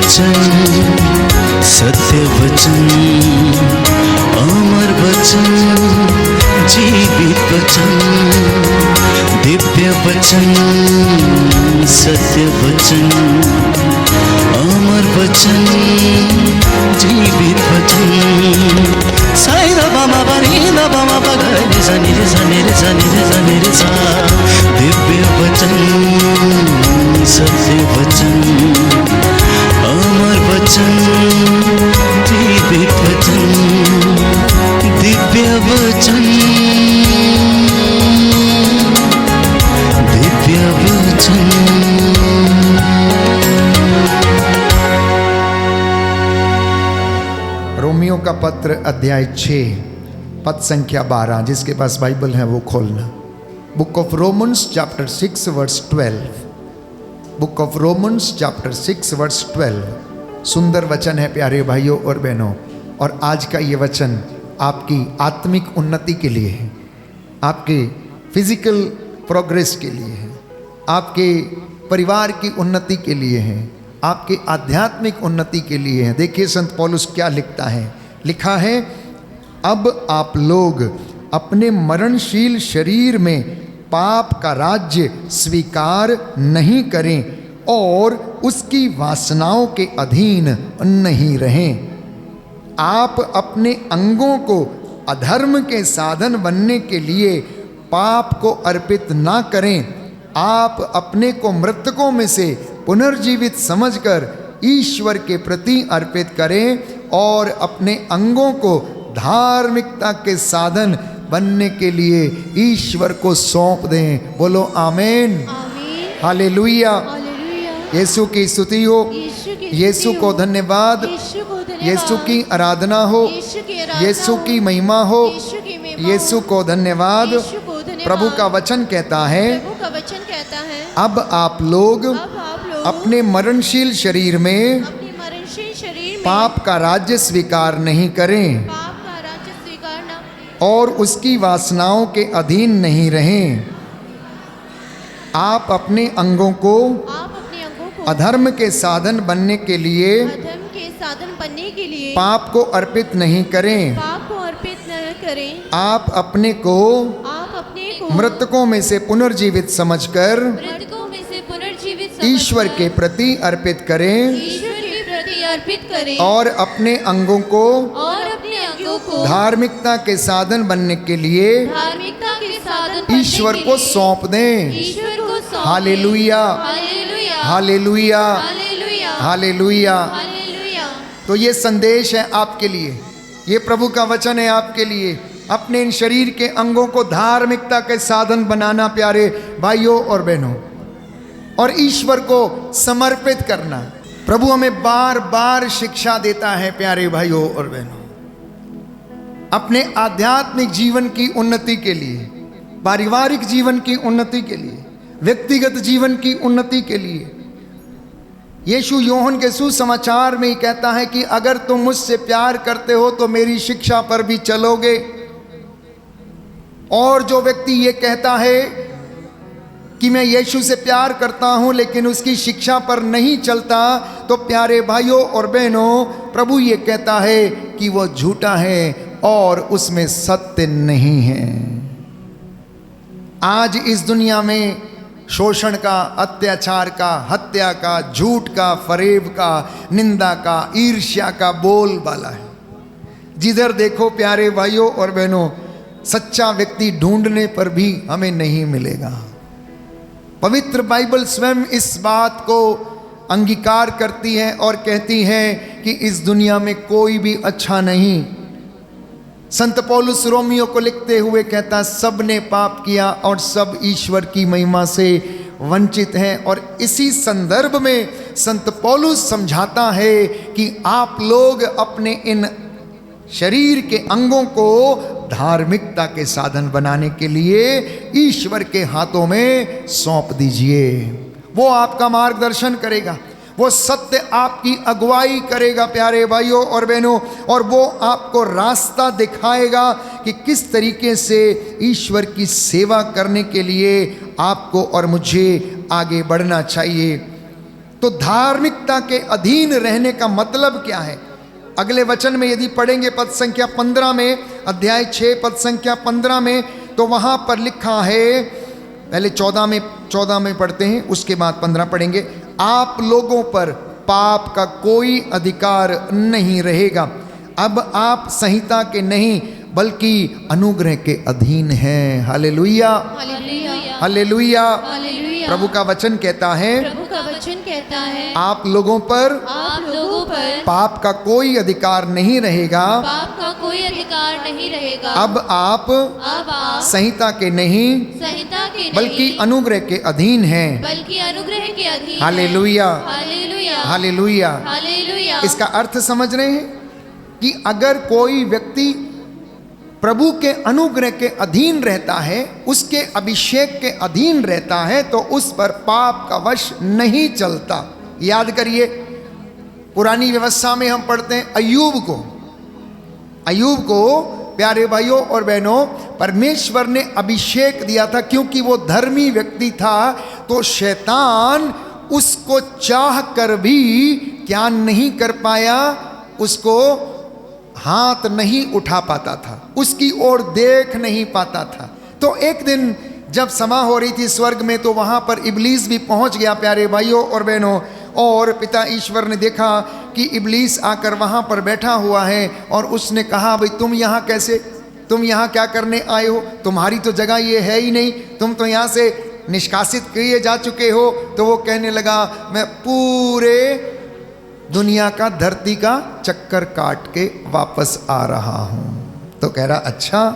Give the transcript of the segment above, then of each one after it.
वचन, सत्य वचन, अमर वचन, जीवित वचन, दिव्य वचन, सत्य वचन, अमर वचन, जीवित वचन। साई दा बामा बनी दा बामा बगरे सा निरे सा निरे सा निरे सा निरे सा। दिव्य वचन, सत्य वचन, अमर वचन, जीवित वचन, दिव्य वचन, दिव्य वचन। रोमियो का पत्र अध्याय 6 पद संख्या 12, जिसके पास बाइबल है वो खोलना। Book of Romans chapter 6 verse 12। Book of Romans chapter 6 verse 12। सुंदर वचन है प्यारे भाइयों और बहनों। और आज का ये वचन आपकी आत्मिक उन्नति के लिए है, आपके फिजिकल प्रोग्रेस के लिए है, आपके परिवार की उन्नति के लिए है, आपके आध्यात्मिक उन्नति के लिए है। देखिए संत पौलुस क्या लिखता है। लिखा है, अब आप लोग अपने मरणशील शरीर में पाप का राज्य स्वीकार नहीं करें और उसकी वासनाओं के अधीन नहीं रहें। आप अपने अंगों को अधर्म के साधन बनने के लिए पाप को अर्पित ना करें। आप अपने को मृतकों में से पुनर्जीवित समझकर ईश्वर के प्रति अर्पित करें और अपने अंगों को धार्मिकता के साधन बनने के लिए ईश्वर को सौंप दें। बोलो आमीन, हालेलुया। यीशु की स्तुति हो, यीशु को धन्यवाद, यीशु की आराधना हो, यीशु की महिमा हो, यीशु को धन्यवाद। प्रभु का वचन कहता है, अब आप लोग अपने मरणशील शरीर में पाप का राज्य स्वीकार नहीं करें और उसकी वासनाओं के अधीन नहीं रहें। आप अपने अंगों को अधर्म के साधन बनने के लिए पाप को अर्पित नहीं करें। आप अपने को मृतकों में से पुनर्जीवित समझकर ईश्वर के प्रति अर्पित करें और अपने अंगों को धार्मिकता के साधन बनने के लिए ईश्वर को सौंप दें। Hallelujah, hallelujah, hallelujah. तो ये संदेश है आपके लिए, ये प्रभु का वचन है आपके लिए। अपने इन शरीर के अंगों को धार्मिकता के साधन बनाना प्यारे भाइयों और बहनों, और ईश्वर को समर्पित करना। प्रभु हमें बार बार शिक्षा देता है प्यारे भाइयों और बहनों, अपने आध्यात्मिक जीवन की उन्नति के लिए, पारिवारिक जीवन की उन्नति के लिए, व्यक्तिगत जीवन की उन्नति के लिए। यीशु यूहन्ना के सुसमाचार में ही कहता है कि अगर तुम मुझसे प्यार करते हो तो मेरी शिक्षा पर भी चलोगे। और जो व्यक्ति ये कहता है कि मैं यीशु से प्यार करता हूं लेकिन उसकी शिक्षा पर नहीं चलता, तो प्यारे भाइयों और बहनों, प्रभु ये कहता है कि वो झूठा है और उसमें सत्य नहीं है। आज इस दुनिया में शोषण का, अत्याचार का, हत्या का, झूठ का, फरेब का, निंदा का, ईर्ष्या का बोलबाला है। जिधर देखो प्यारे भाइयों और बहनों, सच्चा व्यक्ति ढूंढने पर भी हमें नहीं मिलेगा। पवित्र बाइबल स्वयं इस बात को अंगीकार करती है और कहती है कि इस दुनिया में कोई भी अच्छा नहीं। संत पौलुस रोमियो को लिखते हुए कहता, सब ने पाप किया और सब ईश्वर की महिमा से वंचित हैं। और इसी संदर्भ में संत पौलुस समझाता है कि आप लोग अपने इन शरीर के अंगों को धार्मिकता के साधन बनाने के लिए ईश्वर के हाथों में सौंप दीजिए। वो आपका मार्गदर्शन करेगा, वो सत्य आपकी अगुवाई करेगा प्यारे भाइयों और बहनों, और वो आपको रास्ता दिखाएगा कि किस तरीके से ईश्वर की सेवा करने के लिए आपको और मुझे आगे बढ़ना चाहिए। तो धार्मिकता के अधीन रहने का मतलब क्या है? अगले वचन में यदि पढ़ेंगे पद संख्या 15 में, अध्याय 6 पद संख्या 15 में, तो वहां पर लिखा है, पहले 14 में पढ़ते हैं, उसके बाद 15 पढ़ेंगे। आप लोगों पर पाप का कोई अधिकार नहीं रहेगा। अब आप संहिता के नहीं बल्कि अनुग्रह के अधीन हैं। Hallelujah, hallelujah, hallelujah. हालेलुया। प्रभु का वचन कहता है, प्रभु का वचन कहता है, आप लोगों पर पाप का कोई अधिकार नहीं रहेगा। पाप का कोई अधिकार नहीं रहेगा। अब आप संहिता के नहीं संहिता के बल्कि नहीं अनुग्रह के अधीन हैं। बल्कि अनुग्रह के अधीन हालेलुया, हालेलुया, हालेलुया। हालेलुया। इसका अर्थ समझ रहे हैं कि अगर कोई व्यक्ति प्रभु के अनुग्रह के अधीन रहता है, उसके अभिषेक के अधीन रहता है, तो उस पर पाप का वश नहीं चलता। याद करिए, पुरानी व्यवस्था में हम पढ़ते हैं अय्यूब को प्यारे भाइयों और बहनों, परमेश्वर ने अभिषेक दिया था क्योंकि वो धर्मी व्यक्ति था। तो शैतान उसको चाह कर भी क्या नहीं कर पाया, उसको हाथ नहीं उठा पाता था, उसकी ओर देख नहीं पाता था। तो एक दिन जब सभा हो रही थी स्वर्ग में, तो वहाँ पर इब्लीस भी पहुँच गया प्यारे भाइयों और बहनों। और पिता ईश्वर ने देखा कि इब्लीस आकर वहाँ पर बैठा हुआ है और उसने कहा, भाई तुम यहाँ कैसे, तुम यहाँ क्या करने आए हो? तुम्हारी तो जगह ये है ही नहीं, तुम तो यहाँ से निष्कासित किए जा चुके हो। तो वो कहने लगा, मैं पूरे दुनिया का, धरती का चक्कर काट के वापस आ रहा हूँ। तो कह रहा, अच्छा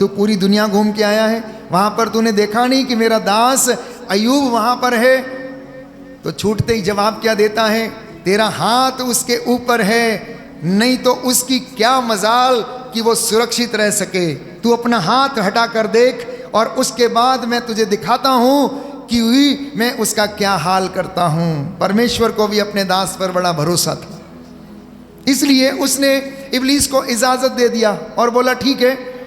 तू पूरी दुनिया घूम के आया है, वहाँ पर तूने देखा नहीं कि मेरा दास अय्यूब वहाँ पर है? तो छूटते ही जवाब क्या देता है, तेरा हाथ उसके ऊपर है, नहीं तो उसकी क्या मजाल कि वो सुरक्षित रह सके। तू अपना हाथ हटा कर देख और उसके बाद मैं तुझे दिखाता हूँ कि मैं उसका क्या हाल करता हूँ। परमेश्वर को भी अपने दास पर बड़ा भरोसा था, इसलिए उसने इब्लीस को इजाज़त दे दिया और बोला, ठीक है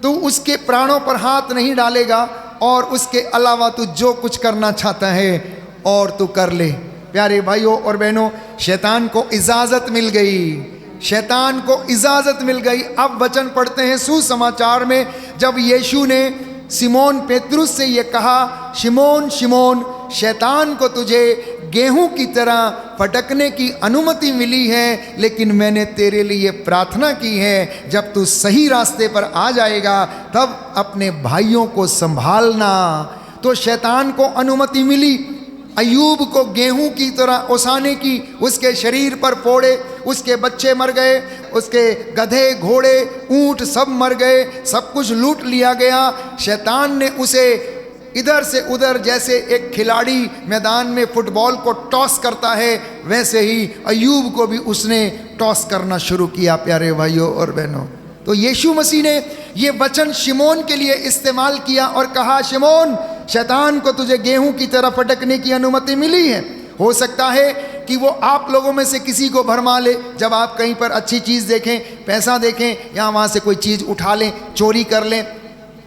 तू उसके प्राणों पर हाथ नहीं डालेगा और उसके अलावा तू जो कुछ करना चाहता है और तू कर ले। प्यारे भाइयों और बहनों, शैतान को इजाज़त मिल गई, शैतान को इजाज़त मिल गई। अब वचन पढ़ते हैं सुसमाचार में, जब यीशु ने सिमोन पेतरुस से ये कहा, शिमोन शिमोन, शैतान को तुझे गेहूं की तरह फटकने की अनुमति मिली है, लेकिन मैंने तेरे लिए प्रार्थना की है, जब तू सही रास्ते पर आ जाएगा तब अपने भाइयों को संभालना। तो शैतान को अनुमति मिली अय्यूब को गेहूं की तरह ओसाने की, उसके शरीर पर फोड़े, उसके बच्चे मर गए, उसके गधे घोड़े ऊंट सब मर गए, सब कुछ लूट लिया गया। शैतान ने उसे इधर से उधर, जैसे एक खिलाड़ी मैदान में फुटबॉल को टॉस करता है, वैसे ही अय्यूब को भी उसने टॉस करना शुरू किया। प्यारे भाइयों और बहनों, तो यीशु मसीह ने ये वचन शिमोन के लिए इस्तेमाल किया और कहा, शिमोन शैतान को तुझे गेहूं की तरह फटकने की अनुमति मिली है। हो सकता है कि वो आप लोगों में से किसी को भरमा ले, जब आप कहीं पर अच्छी चीज़ देखें, पैसा देखें, या वहाँ से कोई चीज़ उठा लें, चोरी कर लें,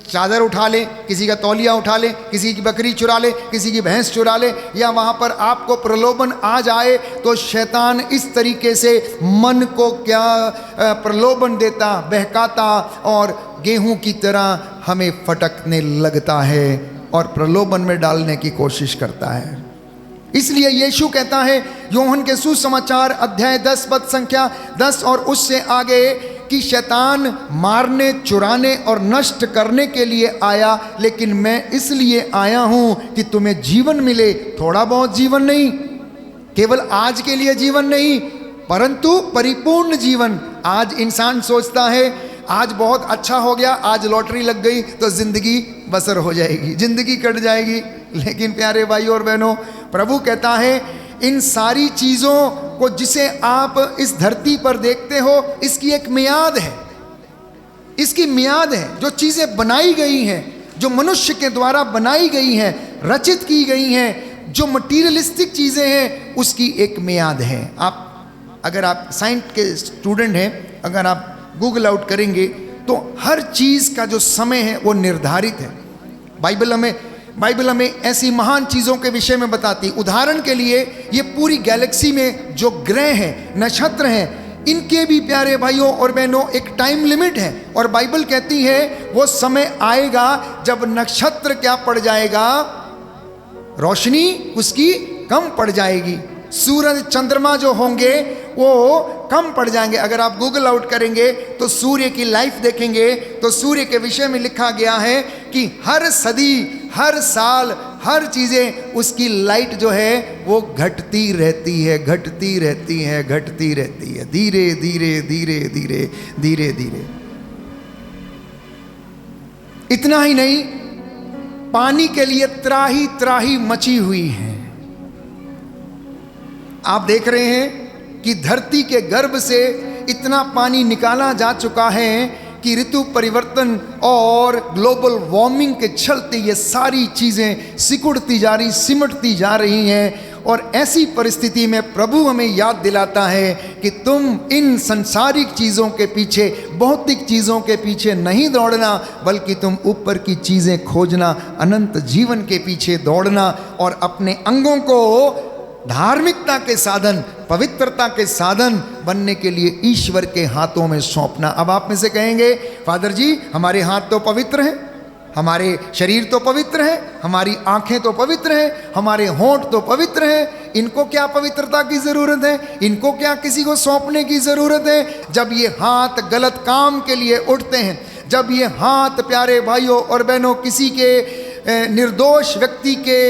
चादर उठा लें, किसी का तौलिया उठा लें, किसी की बकरी चुरा लें, किसी की भैंस चुरा लें, या वहाँ पर आपको प्रलोभन आ जाए, तो शैतान इस तरीके से मन को क्या प्रलोभन देता, बहकाता और गेहूं की तरह हमें फटकने लगता है और प्रलोभन में डालने की कोशिश करता है। इसलिए यीशु कहता है यूहन्ना के सुसमाचार अध्याय 10 पद संख्या 10 और उससे आगे कि शैतान मारने, चुराने और नष्ट करने के लिए आया, लेकिन मैं इसलिए आया हूँ कि तुम्हें जीवन मिले, थोड़ा बहुत जीवन नहीं, केवल आज के लिए जीवन नहीं, परंतु परिपूर्ण जीवन। आज इंसान सोचता है आज बहुत अच्छा हो गया, आज लॉटरी लग गई तो जिंदगी बसर हो जाएगी, जिंदगी कट जाएगी। लेकिन प्यारे भाइयों और बहनों, प्रभु कहता है इन सारी चीज़ों को जिसे आप इस धरती पर देखते हो, इसकी एक मियाद है, इसकी मियाद है। जो चीज़ें बनाई गई हैं, जो मनुष्य के द्वारा बनाई गई हैं, रचित की गई हैं, जो मटीरियलिस्टिक चीज़ें हैं, उसकी एक मियाद है। आप अगर आप साइंस के स्टूडेंट हैं, अगर आप गूगल आउट करेंगे तो हर चीज़ का जो समय है वो निर्धारित है। बाइबल हमें बाइबल हमें ऐसी महान चीज़ों के विषय में बताती। उदाहरण के लिए ये पूरी गैलेक्सी में जो ग्रह हैं, नक्षत्र हैं, इनके भी प्यारे भाइयों और बहनों एक टाइम लिमिट है। और बाइबल कहती है वो समय आएगा जब नक्षत्र क्या पड़ जाएगा, रोशनी उसकी कम पड़ जाएगी। सूरज चंद्रमा जो होंगे वो कम पड़ जाएंगे। अगर आप गूगल आउट करेंगे तो सूर्य की लाइफ देखेंगे तो सूर्य के विषय में लिखा गया है कि हर सदी, हर साल, हर चीज़ें उसकी लाइट जो है वो घटती रहती है, घटती रहती है, घटती रहती है, धीरे धीरे धीरे धीरे धीरे धीरे। इतना ही नहीं, पानी के लिए त्राही त्राही मची हुई है। आप देख रहे हैं कि धरती के गर्भ से इतना पानी निकाला जा चुका है कि ऋतु परिवर्तन और ग्लोबल वार्मिंग के चलते ये सारी चीज़ें सिकुड़ती जा रही, सिमटती जा रही हैं। और ऐसी परिस्थिति में प्रभु हमें याद दिलाता है कि तुम इन संसारिक चीज़ों के पीछे, भौतिक चीज़ों के पीछे नहीं दौड़ना, बल्कि तुम ऊपर की चीज़ें खोजना, अनंत जीवन के पीछे दौड़ना और अपने अंगों को धार्मिकता के साधन, पवित्रता के साधन बनने के लिए ईश्वर के हाथों में सौंपना। अब आप में से कहेंगे, फादर जी हमारे हाथ तो पवित्र हैं, हमारे शरीर तो पवित्र है, हमारी आंखें तो पवित्र हैं, हमारे होंठ तो पवित्र हैं, इनको क्या पवित्रता की ज़रूरत है, इनको क्या किसी को सौंपने की ज़रूरत है। जब ये हाथ गलत काम के लिए उठते हैं, जब ये हाथ प्यारे भाइयों और बहनों किसी के निर्दोष व्यक्ति के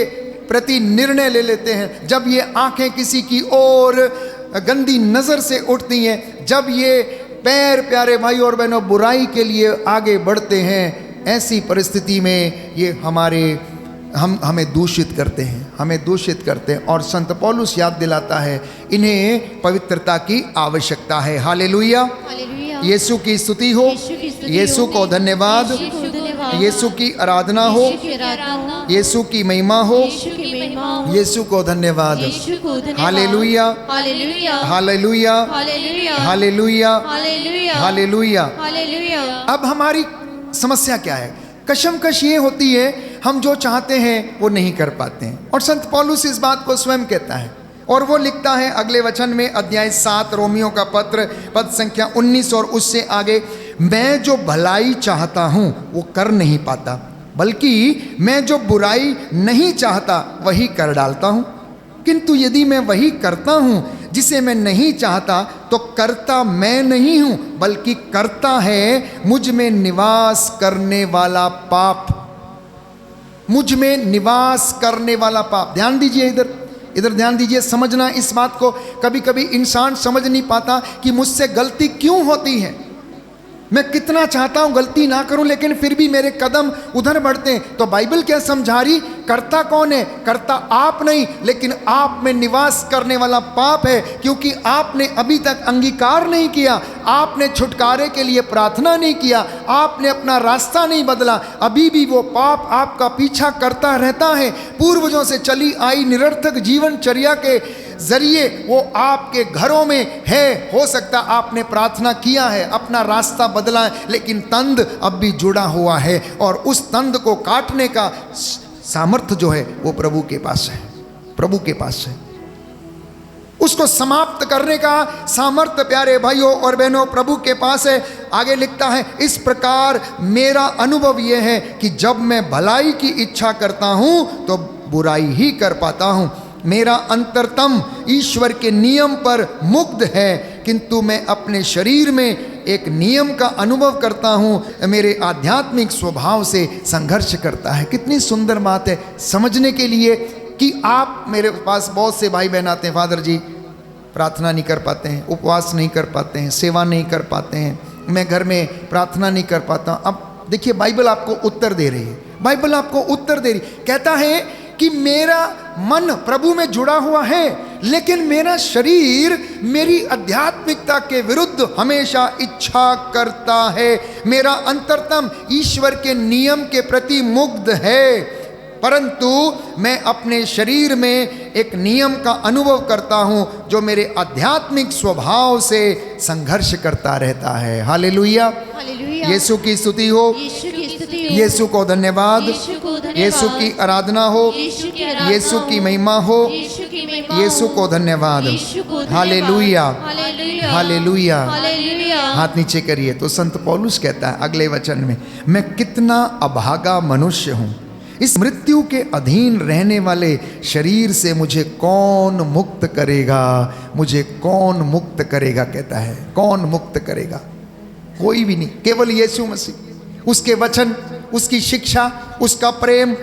प्रति निर्णय ले लेते हैं, जब ये आंखें किसी की ओर गंदी नज़र से उठती हैं, जब ये पैर प्यारे भाई और बहनों बुराई के लिए आगे बढ़ते हैं, ऐसी परिस्थिति में ये हमें दूषित करते हैं, हमें दूषित करते हैं। और संत पौलुस याद दिलाता है इन्हें पवित्रता की आवश्यकता है। Hallelujah, hallelujah. यीशु की स्तुति हो, यीशु को धन्यवाद, यीशु की आराधना हो, यीशु की महिमा हो, यीशु को धन्यवाद। Hallelujah, hallelujah, hallelujah, hallelujah, hallelujah, hallelujah, hallelujah. Hallelujah. अब हमारी समस्या क्या है? कशमकश ये होती है हम जो चाहते हैं वो नहीं कर पाते हैं। और संत पौलुस इस बात को स्वयं कहता है और वो लिखता है अगले वचन में, अध्याय 7 रोमियो का पत्र, पद संख्या 19 और उससे आगे, मैं जो भलाई चाहता हूँ वो कर नहीं पाता, बल्कि मैं जो बुराई नहीं चाहता वही कर डालता हूँ। किंतु यदि मैं वही करता हूँ जिसे मैं नहीं चाहता, तो करता मैं नहीं हूँ बल्कि करता है मुझ में निवास करने वाला पाप, मुझ में निवास करने वाला पाप। ध्यान दीजिए, इधर ध्यान दीजिए, समझना इस बात को। कभी कभी इंसान समझ नहीं पाता कि मुझसे गलती क्यों होती है। मैं कितना चाहता हूं गलती ना करूं, लेकिन फिर भी मेरे कदम उधर बढ़ते हैं। तो बाइबल क्या समझा रही? करता कौन है? करता आप नहीं, लेकिन आप में निवास करने वाला पाप है, क्योंकि आपने अभी तक अंगीकार नहीं किया, आपने छुटकारे के लिए प्रार्थना नहीं किया, आपने अपना रास्ता नहीं बदला। अभी भी वो पाप आपका पीछा करता रहता है। पूर्वजों से चली आई निरर्थक जीवनचर्या के जरिए वो आपके घरों में है। हो सकता आपने प्रार्थना किया है, अपना रास्ता बदला है, लेकिन तंद अब भी जुड़ा हुआ है और उस तंद को काटने का सामर्थ्य जो है वो प्रभु के पास है, प्रभु के पास है। उसको समाप्त करने का सामर्थ्य प्यारे भाइयों और बहनों प्रभु के पास है। आगे लिखता है, इस प्रकार मेरा अनुभव यह है कि जब मैं भलाई की इच्छा करता हूं तो बुराई ही कर पाता हूं। मेरा अंतरतम ईश्वर के नियम पर मुग्ध है, किंतु मैं अपने शरीर में एक नियम का अनुभव करता हूँ, मेरे आध्यात्मिक स्वभाव से संघर्ष करता है। कितनी सुंदर बात है समझने के लिए कि आप, मेरे पास बहुत से भाई बहन आते हैं, फादर जी प्रार्थना नहीं कर पाते हैं, उपवास नहीं कर पाते हैं, सेवा नहीं कर पाते हैं, मैं घर में प्रार्थना नहीं कर पाता। अब देखिए बाइबल आपको उत्तर दे रही है, बाइबल आपको उत्तर दे रही, कहता है कि मेरा मन प्रभु में जुड़ा हुआ है, लेकिन मेरा शरीर मेरी आध्यात्मिकता के विरुद्ध हमेशा इच्छा करता है। मेरा अंतरतम ईश्वर के नियम के प्रति मुग्ध है, परंतु मैं अपने शरीर में एक नियम का अनुभव करता हूं जो मेरे आध्यात्मिक स्वभाव से संघर्ष करता रहता है। Hallelujah, hallelujah. हालेलुया। यीशु की स्तुति हो, यीशु की स्तुति हो। यीशु को धन्यवाद, यीशु को धन्यवाद। यीशु की आराधना हो, यीशु की आराधना यीशु हो। की महिमा हो, यीशु की महिमा यीशु हो। को धन्यवाद। यीशु को धन्यवाद। Hallelujah, hallelujah. हालेलुया। हालेलुया। हाथ नीचे करिए। तो संत पौलुस कहता है अगले वचन में, मैं कितना अभागा मनुष्य हूं, इस मृत्यु के अधीन रहने वाले शरीर से मुझे कौन मुक्त करेगा, मुझे कौन मुक्त करेगा, कहता है कौन मुक्त करेगा, कोई भी नहीं, केवल यीशु मसीह। उसके वचन, उसकी शिक्षा, उसका प्रेम,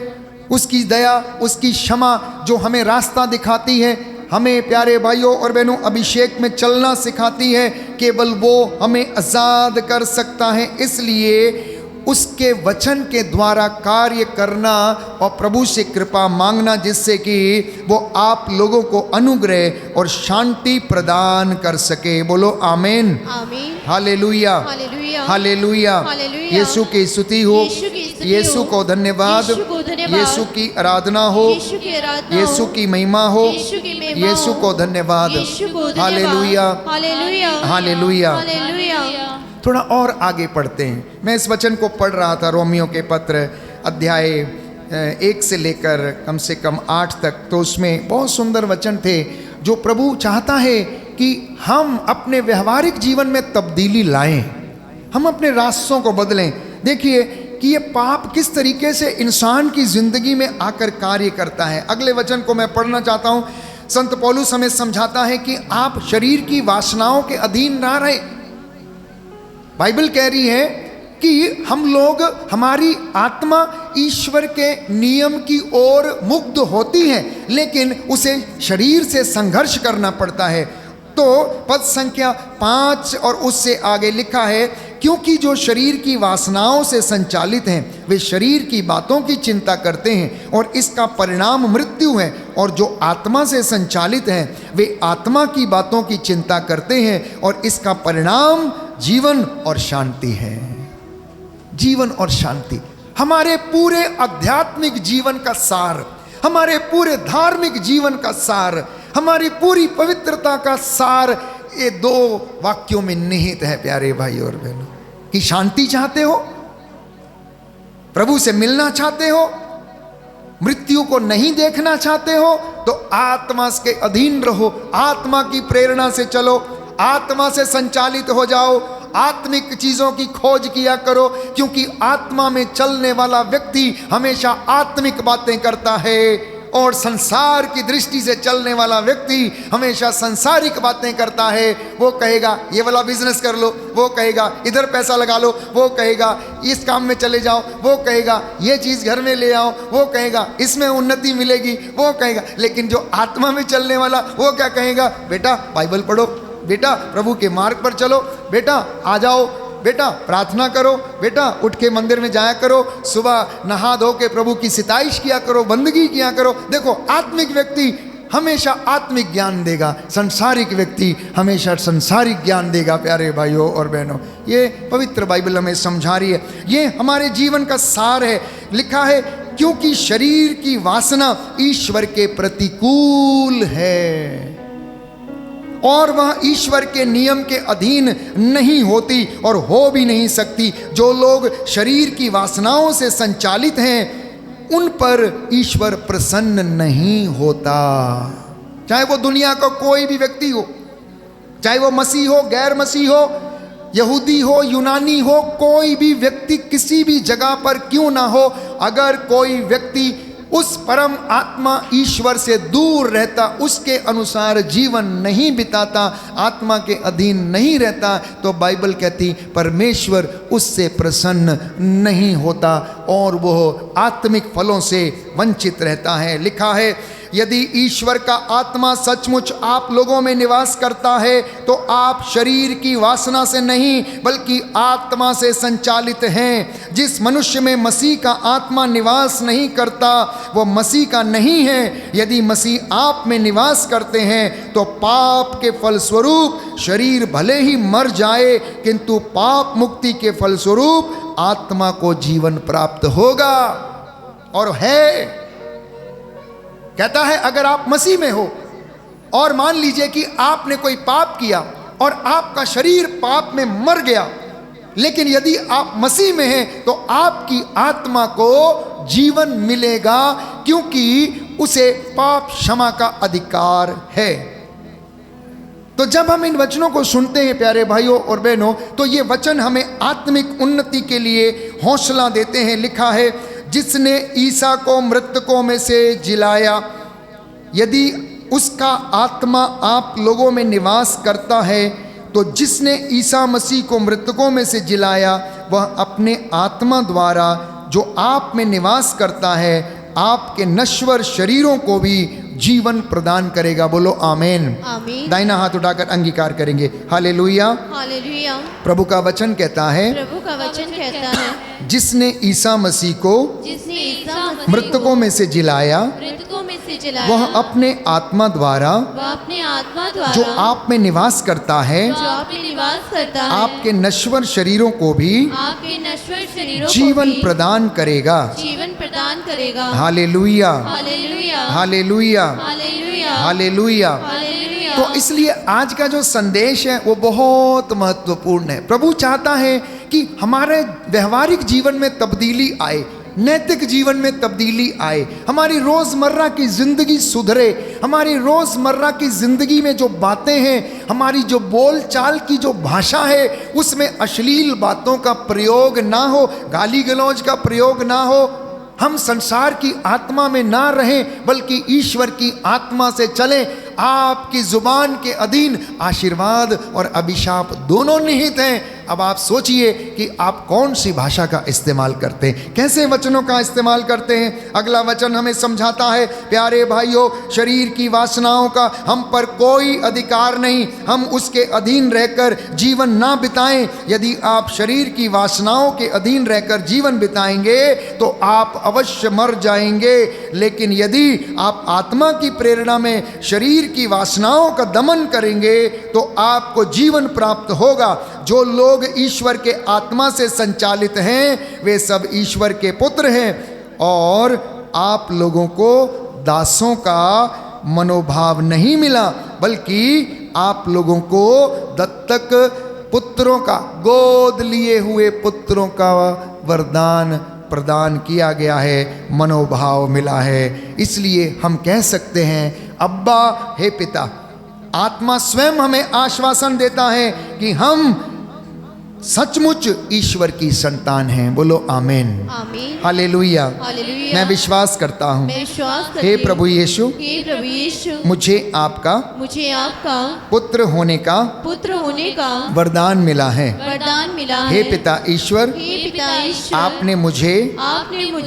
उसकी दया, उसकी क्षमा जो हमें रास्ता दिखाती है, हमें प्यारे भाइयों और बहनों अभिषेक में चलना सिखाती है, केवल वो हमें आज़ाद कर सकता है। इसलिए उसके वचन के द्वारा कार्य करना और प्रभु से कृपा मांगना, जिससे कि वो आप लोगों को अनुग्रह और शांति प्रदान कर सके। बोलो आमीन, आमीन। Hallelujah, hallelujah. Hallelujah. Hallelujah. Yeshu की स्तुति हो, यीशु की स्तुति यीशु हो। को धन्यवाद, यीशु को धन्यवाद। यीशु की आराधना हो, यीशु की आराधना यीशु हो। की महिमा हो, यीशु की महिमा यीशु हो। को धन्यवाद। यीशु को धन्यवाद। Hallelujah, hallelujah. हालेलुया। हालेलुया। थोड़ा और आगे पढ़ते हैं। मैं इस वचन को पढ़ रहा था, रोमियो के पत्र अध्याय 1 से लेकर कम से कम 8 तक। तो उसमें बहुत सुंदर वचन थे जो प्रभु चाहता है कि हम अपने व्यवहारिक जीवन में तब्दीली लाएं, हम अपने रास्तों को बदलें। देखिए कि ये पाप किस तरीके से इंसान की जिंदगी में आकर कार्य करता है। अगले वचन को मैं पढ़ना चाहता हूँ। संत पौलुस हमें समझाता है कि आप शरीर की वासनाओं के अधीन ना रहे। बाइबल कह रही है कि हम लोग, हमारी आत्मा ईश्वर के नियम की ओर मुग्ध होती है, लेकिन उसे शरीर से संघर्ष करना पड़ता है। तो पद संख्या 5 और उससे आगे लिखा है, क्योंकि जो शरीर की वासनाओं से संचालित हैं वे शरीर की बातों की चिंता करते हैं और इसका परिणाम मृत्यु है, और जो आत्मा से संचालित हैं वे आत्मा की बातों की चिंता करते हैं और इसका परिणाम जीवन और शांति है। जीवन और शांति हमारे पूरे आध्यात्मिक जीवन का सार, हमारे पूरे धार्मिक जीवन का सार, हमारी पूरी पवित्रता का सार ये 2 वाक्यों में निहित है। प्यारे भाई और बहनों, कि शांति चाहते हो, प्रभु से मिलना चाहते हो, मृत्यु को नहीं देखना चाहते हो, तो आत्मा के अधीन रहो, आत्मा की प्रेरणा से चलो, आत्मा से संचालित हो जाओ, आत्मिक चीजों की खोज किया करो, क्योंकि आत्मा में चलने वाला व्यक्ति हमेशा आत्मिक बातें करता है और संसार की दृष्टि से चलने वाला व्यक्ति हमेशा सांसारिक बातें करता है। वो कहेगा ये वाला बिजनेस कर लो, वो कहेगा इधर पैसा लगा लो, वो कहेगा इस काम में चले जाओ, वो कहेगा ये चीज़ घर में ले आओ, वो कहेगा इसमें उन्नति मिलेगी, वो कहेगा। लेकिन जो आत्मा में चलने वाला वो क्या कहेगा, बेटा बाइबल पढ़ो, बेटा प्रभु के मार्ग पर चलो, बेटा आ जाओ, बेटा प्रार्थना करो, बेटा उठ के मंदिर में जाया करो, सुबह नहा धो के प्रभु की सिताइश किया करो, बंदगी किया करो। देखो आत्मिक व्यक्ति हमेशा आत्मिक ज्ञान देगा, संसारिक व्यक्ति हमेशा संसारिक ज्ञान देगा। प्यारे भाइयों और बहनों, ये पवित्र बाइबल हमें समझा रही है, ये हमारे जीवन का सार है। लिखा है क्योंकि शरीर की वासना ईश्वर के प्रतिकूल है और वह ईश्वर के नियम के अधीन नहीं होती और हो भी नहीं सकती। जो लोग शरीर की वासनाओं से संचालित हैं उन पर ईश्वर प्रसन्न नहीं होता। चाहे वो दुनिया का कोई भी व्यक्ति हो, चाहे वो मसीह हो, गैर मसीह हो, यहूदी हो, यूनानी हो, कोई भी व्यक्ति किसी भी जगह पर क्यों ना हो, अगर कोई व्यक्ति उस परम आत्मा ईश्वर से दूर रहता, उसके अनुसार जीवन नहीं बिताता, आत्मा के अधीन नहीं रहता, तो बाइबल कहती परमेश्वर उससे प्रसन्न नहीं होता और वह आत्मिक फलों से वंचित रहता है। लिखा है यदि ईश्वर का आत्मा सचमुच आप लोगों में निवास करता है तो आप शरीर की वासना से नहीं बल्कि आत्मा से संचालित हैं। जिस मनुष्य में मसीह का आत्मा निवास नहीं करता वो मसीह का नहीं है। यदि मसीह आप में निवास करते हैं तो पाप के फलस्वरूप शरीर भले ही मर जाए किंतु पाप मुक्ति के फलस्वरूप आत्मा को जीवन प्राप्त होगा। और है कहता है अगर आप मसीह में हो और मान लीजिए कि आपने कोई पाप किया और आपका शरीर पाप में मर गया, लेकिन यदि आप मसीह में हैं तो आपकी आत्मा को जीवन मिलेगा, क्योंकि उसे पाप क्षमा का अधिकार है। तो जब हम इन वचनों को सुनते हैं प्यारे भाइयों और बहनों, तो ये वचन हमें आत्मिक उन्नति के लिए हौसला देते हैं। लिखा है, जिसने ईसा को मृतकों में से जिलाया। यदि उसका आत्मा आप लोगों में निवास करता है, तो जिसने ईसा मसीह को मृतकों में से जिलाया, वह अपने आत्मा द्वारा जो आप में निवास करता है, आपके नश्वर शरीरों को भी जीवन प्रदान करेगा। बोलो आमेन। आमीन। दाहिना हाथ उठाकर अंगीकार करेंगे। हालेलुया। हालेलुया। प्रभु का वचन कहता है, प्रभु का वचन कहता है, जिसने ईसा मसीह को जिसने ईसा मसीह मृतकों में से जिलाया, मृतकों में से जिलाया, वह अपने आत्मा द्वारा वह अपने आत्मा द्वारा जो आप में निवास करता है, जो आप में निवास करता है, आपके नश्वर शरीरों को भी आपके नश्वर शरीरों जीवन को भी प्रदान करेगा। जीवन प्रदान करेगा। Hallelujah, hallelujah. Hallelujah, hallelujah. Hallelujah. Hallelujah. तो इसलिए आज का जो संदेश है वो बहुत महत्वपूर्ण है। प्रभु चाहता है कि हमारे व्यवहारिक जीवन में तब्दीली आए, नैतिक जीवन में तब्दीली आए, हमारी रोज़मर्रा की ज़िंदगी सुधरे, हमारी रोज़मर्रा की ज़िंदगी में जो बातें हैं, हमारी जो बोल चाल की जो भाषा है, उसमें अश्लील बातों का प्रयोग ना हो, गाली गलौज का प्रयोग ना हो। हम संसार की आत्मा में ना रहें, बल्कि ईश्वर की आत्मा से चलें। आपकी जुबान के अधीन आशीर्वाद और अभिशाप दोनों निहित हैं। अब आप सोचिए कि आप कौन सी भाषा का इस्तेमाल करते हैं, कैसे वचनों का इस्तेमाल करते हैं। अगला वचन हमें समझाता है, प्यारे भाइयों, शरीर की वासनाओं का हम पर कोई अधिकार नहीं, हम उसके अधीन रहकर जीवन ना बिताएं। यदि आप शरीर की वासनाओं के अधीन रहकर जीवन बिताएंगे तो आप अवश्य मर जाएंगे। लेकिन यदि आप आत्मा की प्रेरणा में शरीर की वासनाओं का दमन करेंगे तो आपको जीवन प्राप्त होगा। जो लोग ईश्वर के आत्मा से संचालित हैं वे सब ईश्वर के पुत्र हैं। और आप लोगों को दासों का मनोभाव नहीं मिला, बल्कि आप लोगों को दत्तक पुत्रों का, गोद लिए हुए पुत्रों का वरदान प्रदान किया गया है, मनोभाव मिला है। इसलिए हम कह सकते हैं, अब्बा हे पिता। आत्मा स्वयं हमें आश्वासन देता है कि हम सचमुच ईश्वर की संतान हैं। बोलो आमीन। आमीन। हालेलुया। हालेलुया। मैं विश्वास करता हूँ, मैं विश्वास करती हे हूँ, प्रभु यीशु, हे प्रभु यीशु, मुझे आपका पुत्र होने का पुत्र होने का वरदान मिला है। वरदान मिला है। हे पिता ईश्वर, हे पिता ईश्वर, आपने मुझे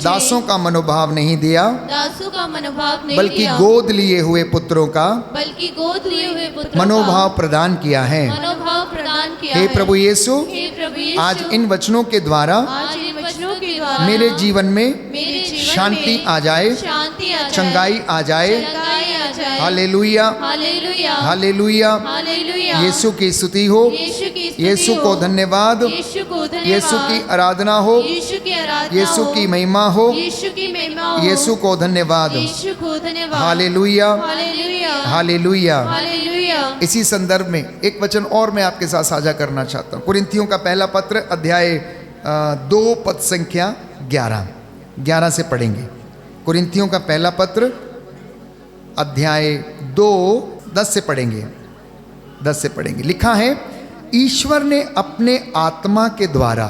दासों का मनोभाव नहीं दिया, दासों का मनोभाव नहीं बल्कि दिया, गोद लिए हुए पुत्रों का बल्कि गोद लिए हुए पुत्रों मनोभाव प्रदान किया है। का मनोभाव प्रदान किया हे है। प्रभु यीशु, हे प्रभु यीशु, आज इन वचनों के द्वारा आज इन वचनों के द्वारा मेरे जीवन में मेरे जीवन शांति में आ जाए, शांति आ जाए, चंगाई आ जाए। चंगाई आ जाए। Hallelujah, hallelujah, hallelujah. Hallelujah. Yeshu की स्तुति हो, यीशु की स्तुति यीशु हो, को धन्यवाद, यीशु को धन्यवाद, यीशु की आराधना हो, यीशु की आराधना यीशु हो, की महिमा हो, यीशु की महिमा हो, यीशु को धन्यवाद। यीशु को धन्यवाद। Hallelujah, hallelujah, hallelujah. हालेलुया। इसी संदर्भ में एक वचन और मैं आपके साथ साझा करना चाहता हूँ। कुरिन्थियों का पहला पत्र अध्याय 2 पद संख्या 11 से पढ़ेंगे। कुरिन्थियों का पहला पत्र अध्याय 2 10 से पढ़ेंगे। 10 से पढ़ेंगे। लिखा है, ईश्वर ने अपने आत्मा के द्वारा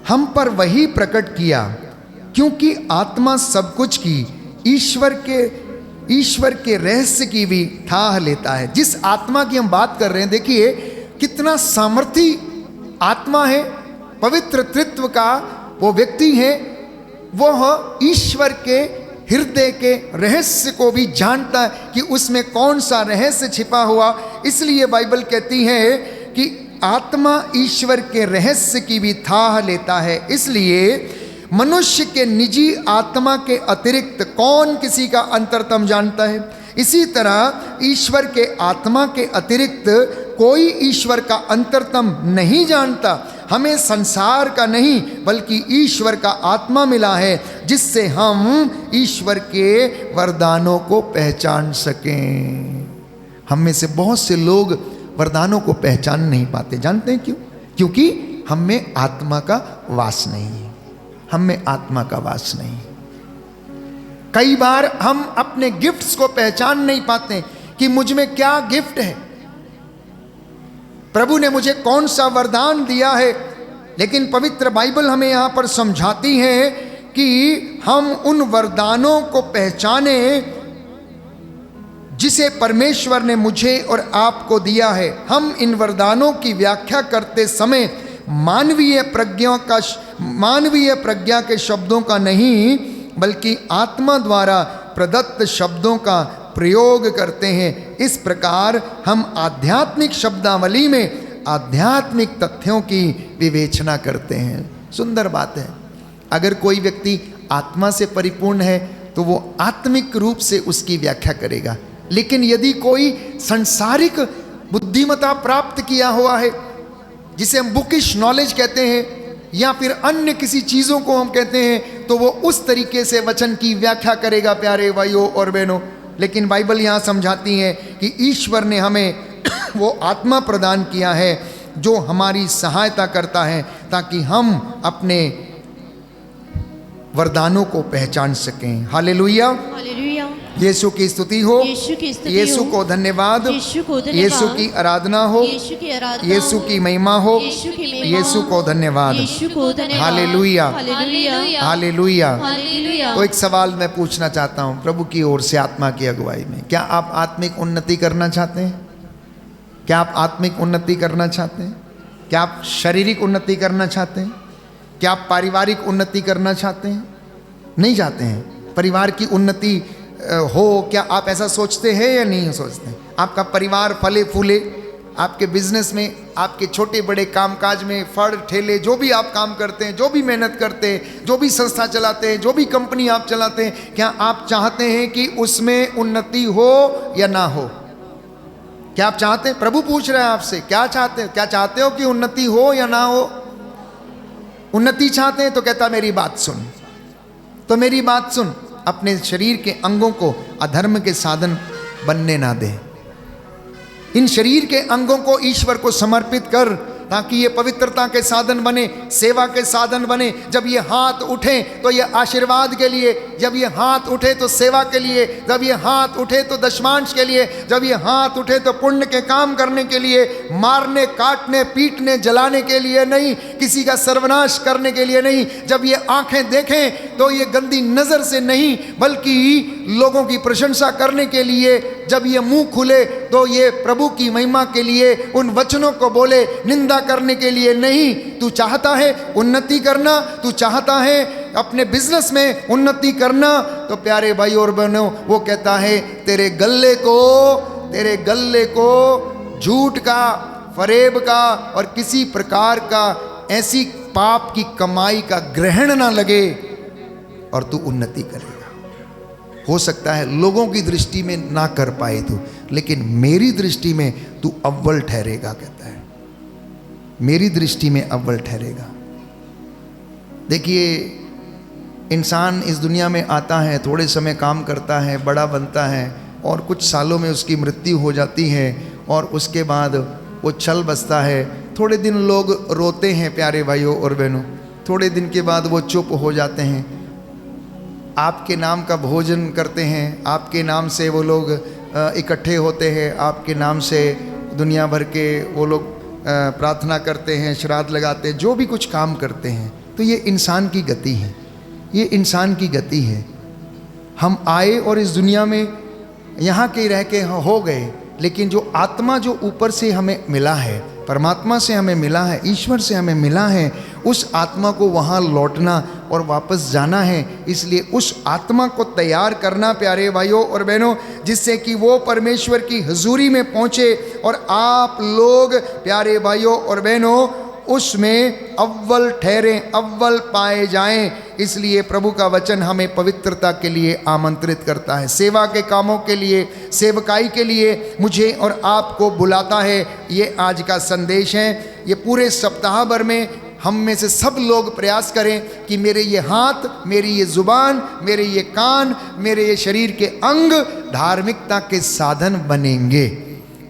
हम पर वही प्रकट किया, क्योंकि आत्मा सब कुछ की ईश्वर के रहस्य की भी ठाह लेता है। जिस आत्मा की हम बात कर रहे हैं, देखिए कितना सामर्थी आत्मा है। पवित्र तृत्व का वो व्यक्ति है, वह ईश्वर के हृदय के रहस्य को भी जानता है कि उसमें कौन सा रहस्य छिपा हुआ। इसलिए बाइबल कहती है कि आत्मा ईश्वर के रहस्य की भी थाह लेता है। इसलिए मनुष्य के निजी आत्मा के अतिरिक्त कौन किसी का अंतरतम जानता है? इसी तरह ईश्वर के आत्मा के अतिरिक्त कोई ईश्वर का अंतरतम नहीं जानता। हमें संसार का नहीं बल्कि ईश्वर का आत्मा मिला है, जिससे हम ईश्वर के वरदानों को पहचान सकें। हम में से बहुत से लोग वरदानों को पहचान नहीं पाते। जानते हैं क्यों? क्योंकि हम में आत्मा का वास नहीं है, हम में आत्मा का वास नहीं है। कई बार हम अपने गिफ्ट्स को पहचान नहीं पाते कि मुझ में क्या गिफ्ट है, प्रभु ने मुझे कौन सा वरदान दिया है। लेकिन पवित्र बाइबल हमें यहां पर समझाती है कि हम उन वरदानों को पहचाने जिसे परमेश्वर ने मुझे और आपको दिया है। हम इन वरदानों की व्याख्या करते समय मानवीय प्रज्ञा के शब्दों का नहीं, बल्कि आत्मा द्वारा प्रदत्त शब्दों का प्रयोग करते हैं। इस प्रकार हम आध्यात्मिक शब्दावली में आध्यात्मिक तथ्यों की विवेचना करते हैं। सुंदर बात है, अगर कोई व्यक्ति आत्मा से परिपूर्ण है तो वो आत्मिक रूप से उसकी व्याख्या करेगा। लेकिन यदि कोई सांसारिक बुद्धिमत्ता प्राप्त किया हुआ है, जिसे हम बुकिश नॉलेज कहते हैं, या फिर अन्य किसी चीज़ों को हम कहते हैं, तो वो उस तरीके से वचन की व्याख्या करेगा प्यारे भाइयों और बहनों। लेकिन बाइबल यहाँ समझाती है कि ईश्वर ने हमें वो आत्मा प्रदान किया है जो हमारी सहायता करता है, ताकि हम अपने वरदानों को पहचान सकें। Hallelujah, hallelujah. यीशु की स्तुति हो, यीशु की स्तुति यीशु हो, को धन्यवाद, यीशु को धन्यवाद, यीशु की आराधना हो, यीशु की आराधना यीशु हो, की महिमा हो, यीशु की महिमा यीशु हो, को धन्यवाद। यीशु को धन्यवाद। Hallelujah, hallelujah, hallelujah. हालेलुया। तो एक सवाल मैं पूछना चाहता हूँ प्रभु की ओर से आत्मा की अगुवाई में, क्या आप आत्मिक उन्नति करना चाहते हैं? क्या आप आत्मिक उन्नति करना चाहते हैं? क्या आप शारीरिक उन्नति करना चाहते हैं? क्या आप पारिवारिक उन्नति करना चाहते हैं? नहीं चाहते हैं। परिवार की उन्नति हो, क्या आप ऐसा सोचते हैं या नहीं सोचते हैं? आपका परिवार फले फूले, आपके बिजनेस में, आपके छोटे बड़े कामकाज में, फड़ ठेले, जो भी आप काम करते हैं, जो भी मेहनत करते हैं, जो भी संस्था चलाते हैं, जो भी कंपनी आप चलाते हैं, क्या आप चाहते हैं कि उसमें उन्नति हो या ना हो? क्या आप चाहते हैं? प्रभु पूछ रहे हैं आपसे, क्या चाहते हैं? क्या चाहते हो कि उन्नति हो या ना हो? उन्नति चाहते हैं तो कहता मेरी बात सुन, तो मेरी बात सुन, अपने शरीर के अंगों को अधर्म के साधन बनने ना दे। इन शरीर के अंगों को ईश्वर को समर्पित कर, ताकि ये पवित्रता के साधन बने, सेवा के साधन बने। जब ये हाथ उठे तो ये आशीर्वाद के लिए, जब ये हाथ उठे तो सेवा के लिए, जब ये हाथ उठे तो दशमांश के लिए, जब ये हाथ उठे तो पुण्य के काम करने के लिए, मारने, काटने, पीटने, जलाने के लिए नहीं, किसी का सर्वनाश करने के लिए नहीं। जब ये आंखें देखें तो ये गंदी नज़र से नहीं, बल्कि लोगों की प्रशंसा करने के लिए। जब ये मुंह खुले तो ये प्रभु की महिमा के लिए, उन वचनों को बोले, निंदा करने के लिए नहीं। तू चाहता है उन्नति करना, तू चाहता है अपने बिजनेस में उन्नति करना, तो प्यारे भाई और बहनों, वो कहता है तेरे गल्ले को झूठ का, फरेब का और किसी प्रकार का ऐसी पाप की कमाई का ग्रहण ना लगे और तू उन्नति करेगा। हो सकता है लोगों की दृष्टि में ना कर पाए तू, लेकिन मेरी दृष्टि में तू अव्वल ठहरेगा। कहता है मेरी दृष्टि में अव्वल ठहरेगा। देखिए, इंसान इस दुनिया में आता है, थोड़े समय काम करता है, बड़ा बनता है और कुछ सालों में उसकी मृत्यु हो जाती है और उसके बाद वो चल बसता है। थोड़े दिन लोग रोते हैं प्यारे भाइयों और बहनों, थोड़े दिन के बाद वो चुप हो जाते हैं। आपके नाम का भोजन करते हैं, आपके नाम से वो लोग इकट्ठे होते हैं, आपके नाम से दुनिया भर के वो लोग प्रार्थना करते हैं, श्राद्ध लगाते हैं, जो भी कुछ काम करते हैं। तो ये इंसान की गति है, ये इंसान की गति है। हम आए और इस दुनिया में यहाँ के रह के हो गए, लेकिन जो आत्मा जो ऊपर से हमें मिला है, परमात्मा से हमें मिला है, ईश्वर से हमें मिला है, उस आत्मा को वहाँ लौटना और वापस जाना है। इसलिए उस आत्मा को तैयार करना प्यारे भाइयों और बहनों, जिससे कि वो परमेश्वर की हुजूरी में पहुँचे और आप लोग प्यारे भाइयों और बहनों उसमें अव्वल ठहरें, अव्वल पाए जाएं। इसलिए प्रभु का वचन हमें पवित्रता के लिए आमंत्रित करता है, सेवा के कामों के लिए, सेवकाई के लिए मुझे और आपको बुलाता है। ये आज का संदेश है। ये पूरे सप्ताह भर में हम में से सब लोग प्रयास करें कि मेरे ये हाथ, मेरी ये जुबान, मेरे ये कान, मेरे ये शरीर के अंग धार्मिकता के साधन बनेंगे।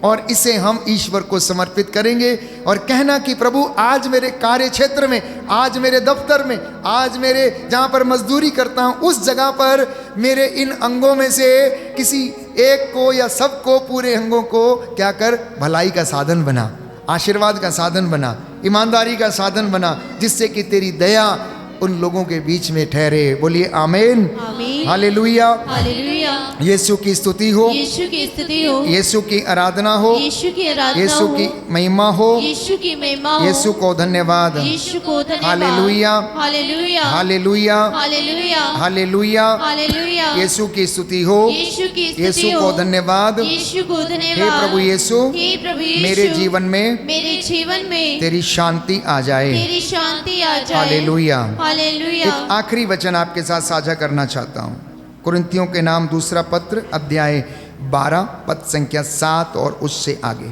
और इसे हम ईश्वर को समर्पित करेंगे और कहना कि प्रभु आज मेरे कार्य क्षेत्र में, आज मेरे दफ्तर में, आज मेरे जहाँ पर मजदूरी करता हूँ उस जगह पर मेरे इन अंगों में से किसी एक को या सबको, पूरे अंगों को क्या कर, भलाई का साधन बना, आशीर्वाद का साधन बना, ईमानदारी का साधन बना, जिससे कि तेरी दया उन लोगों के बीच में ठहरे। बोलिए आमीन, आमीन, हालेलुया। हालेलुया। यीशु की स्तुति हो, यीशु की स्तुति हो, यीशु की आराधना हो, यीशु की आराधना यीशु हो, की महिमा हो, यीशु की महिमा हो, यीशु को धन्यवाद। यीशु को धन्यवाद। Hallelujah, hallelujah, hallelujah, hallelujah, hallelujah. Hallelujah. Yeshu की स्तुति हो, यीशु की स्तुति यीशु हो, को धन्यवाद। यीशु को हे धन्यवाद। प्रभु यीशु, हे प्रभु यीशु, मेरे जीवन में, मेरे जीवन में तेरी शांति आ जाए। तेरी शांति आ जाए। हालेलुया। हालेलुया। एक आखिरी वचन आपके साथ साझा करना चाहता हूँ। कुरिन्थियों के नाम दूसरा पत्र अध्याय 12 पद संख्या 7 और उससे आगे।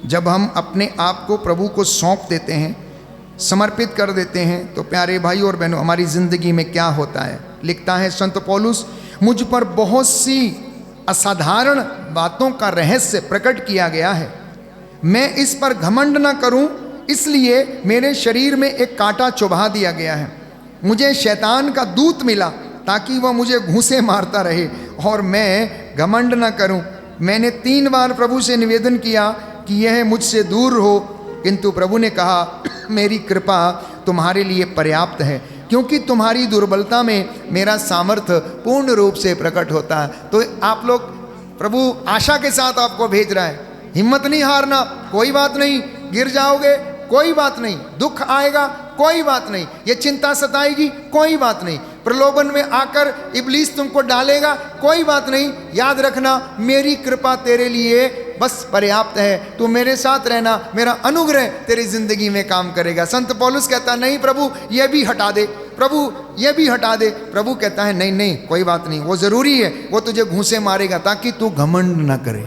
जब हम अपने आप को प्रभु को सौंप देते हैं, समर्पित कर देते हैं, तो प्यारे भाई और बहनों हमारी ज़िंदगी में क्या होता है। लिखता है संत पौलुस, मुझ पर बहुत सी असाधारण बातों का रहस्य प्रकट किया गया है। मैं इस पर घमंड न करूं, इसलिए मेरे शरीर में एक कांटा चुभा दिया गया है। मुझे शैतान का दूत मिला ताकि वह मुझे घूंसे मारता रहे और मैं घमंड न करूं। मैंने 3 बार प्रभु से निवेदन किया कि यह मुझसे दूर हो, किंतु प्रभु ने कहा, मेरी कृपा तुम्हारे लिए पर्याप्त है, क्योंकि तुम्हारी दुर्बलता में मेरा सामर्थ्य पूर्ण रूप से प्रकट होता है। तो आप लोग, प्रभु आशा के साथ आपको भेज रहा है, हिम्मत नहीं हारना, कोई बात नहीं, गिर जाओगे कोई बात नहीं, दुख आएगा कोई बात नहीं, ये चिंता सताएगी कोई बात नहीं, प्रलोभन में आकर इब्लीस तुमको डालेगा कोई बात नहीं, याद रखना मेरी कृपा तेरे लिए बस पर्याप्त है। तू मेरे साथ रहना, मेरा अनुग्रह तेरी जिंदगी में काम करेगा। संत पौलुस कहता नहीं प्रभु ये भी हटा दे, प्रभु ये भी हटा दे। प्रभु कहता है नहीं नहीं कोई बात नहीं, वो जरूरी है, वो तुझे घूंसे मारेगा ताकि तू घमंड ना करे,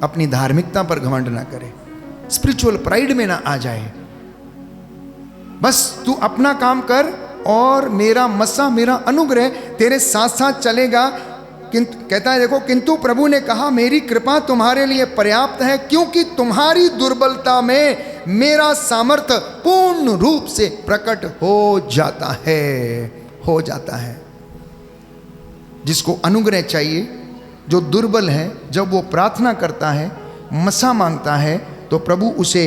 अपनी धार्मिकता पर घमंड ना करे, स्पिरिचुअल प्राइड में ना आ जाए। बस तू अपना काम कर और मेरा मसा, मेरा अनुग्रह तेरे साथ साथ चलेगा। किंतु कहता है देखो, किंतु प्रभु ने कहा मेरी कृपा तुम्हारे लिए पर्याप्त है, क्योंकि तुम्हारी दुर्बलता में मेरा सामर्थ्य पूर्ण रूप से प्रकट हो जाता है, हो जाता है। जिसको अनुग्रह चाहिए, जो दुर्बल है, जब वो प्रार्थना करता है, मसा मांगता है, तो प्रभु उसे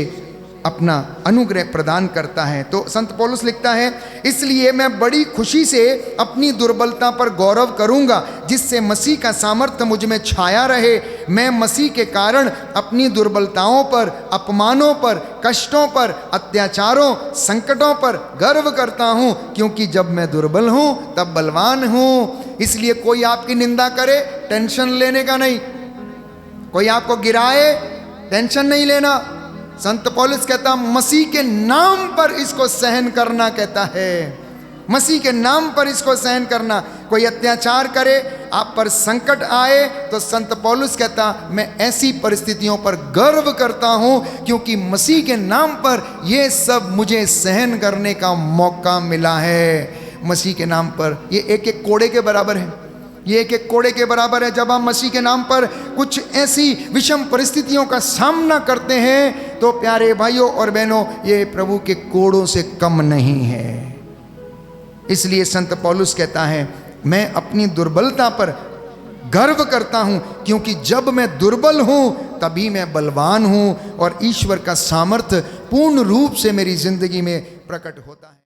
अपना अनुग्रह प्रदान करता है। तो संत पौलुस लिखता है, इसलिए मैं बड़ी खुशी से अपनी दुर्बलता पर गौरव करूंगा, जिससे मसीह का सामर्थ्य मुझ में छाया रहे। मैं मसीह के कारण अपनी दुर्बलताओं पर, अपमानों पर, कष्टों पर, अत्याचारों, संकटों पर गर्व करता हूं, क्योंकि जब मैं दुर्बल हूं तब बलवान हूं। इसलिए कोई आपकी निंदा करे, टेंशन लेने का नहीं, कोई आपको गिराए, टेंशन नहीं लेना। संत पौलुस कहता मसीह के नाम पर इसको सहन करना, कहता है मसीह के नाम पर इसको सहन करना। कोई अत्याचार करे, आप पर संकट आए, तो संत पौलुस कहता मैं ऐसी परिस्थितियों पर गर्व करता हूं, क्योंकि मसीह के नाम पर ये सब मुझे सहन करने का मौका मिला है। मसीह के नाम पर ये एक एक कोड़े के बराबर है, ये एक एक कोड़े के बराबर है। जब हम मसीह के नाम पर कुछ ऐसी विषम परिस्थितियों का सामना करते हैं, तो प्यारे भाइयों और बहनों, ये प्रभु के कोड़ों से कम नहीं है। इसलिए संत पौलुस कहता है मैं अपनी दुर्बलता पर गर्व करता हूं, क्योंकि जब मैं दुर्बल हूं तभी मैं बलवान हूं और ईश्वर का सामर्थ्य पूर्ण रूप से मेरी जिंदगी में प्रकट होता है।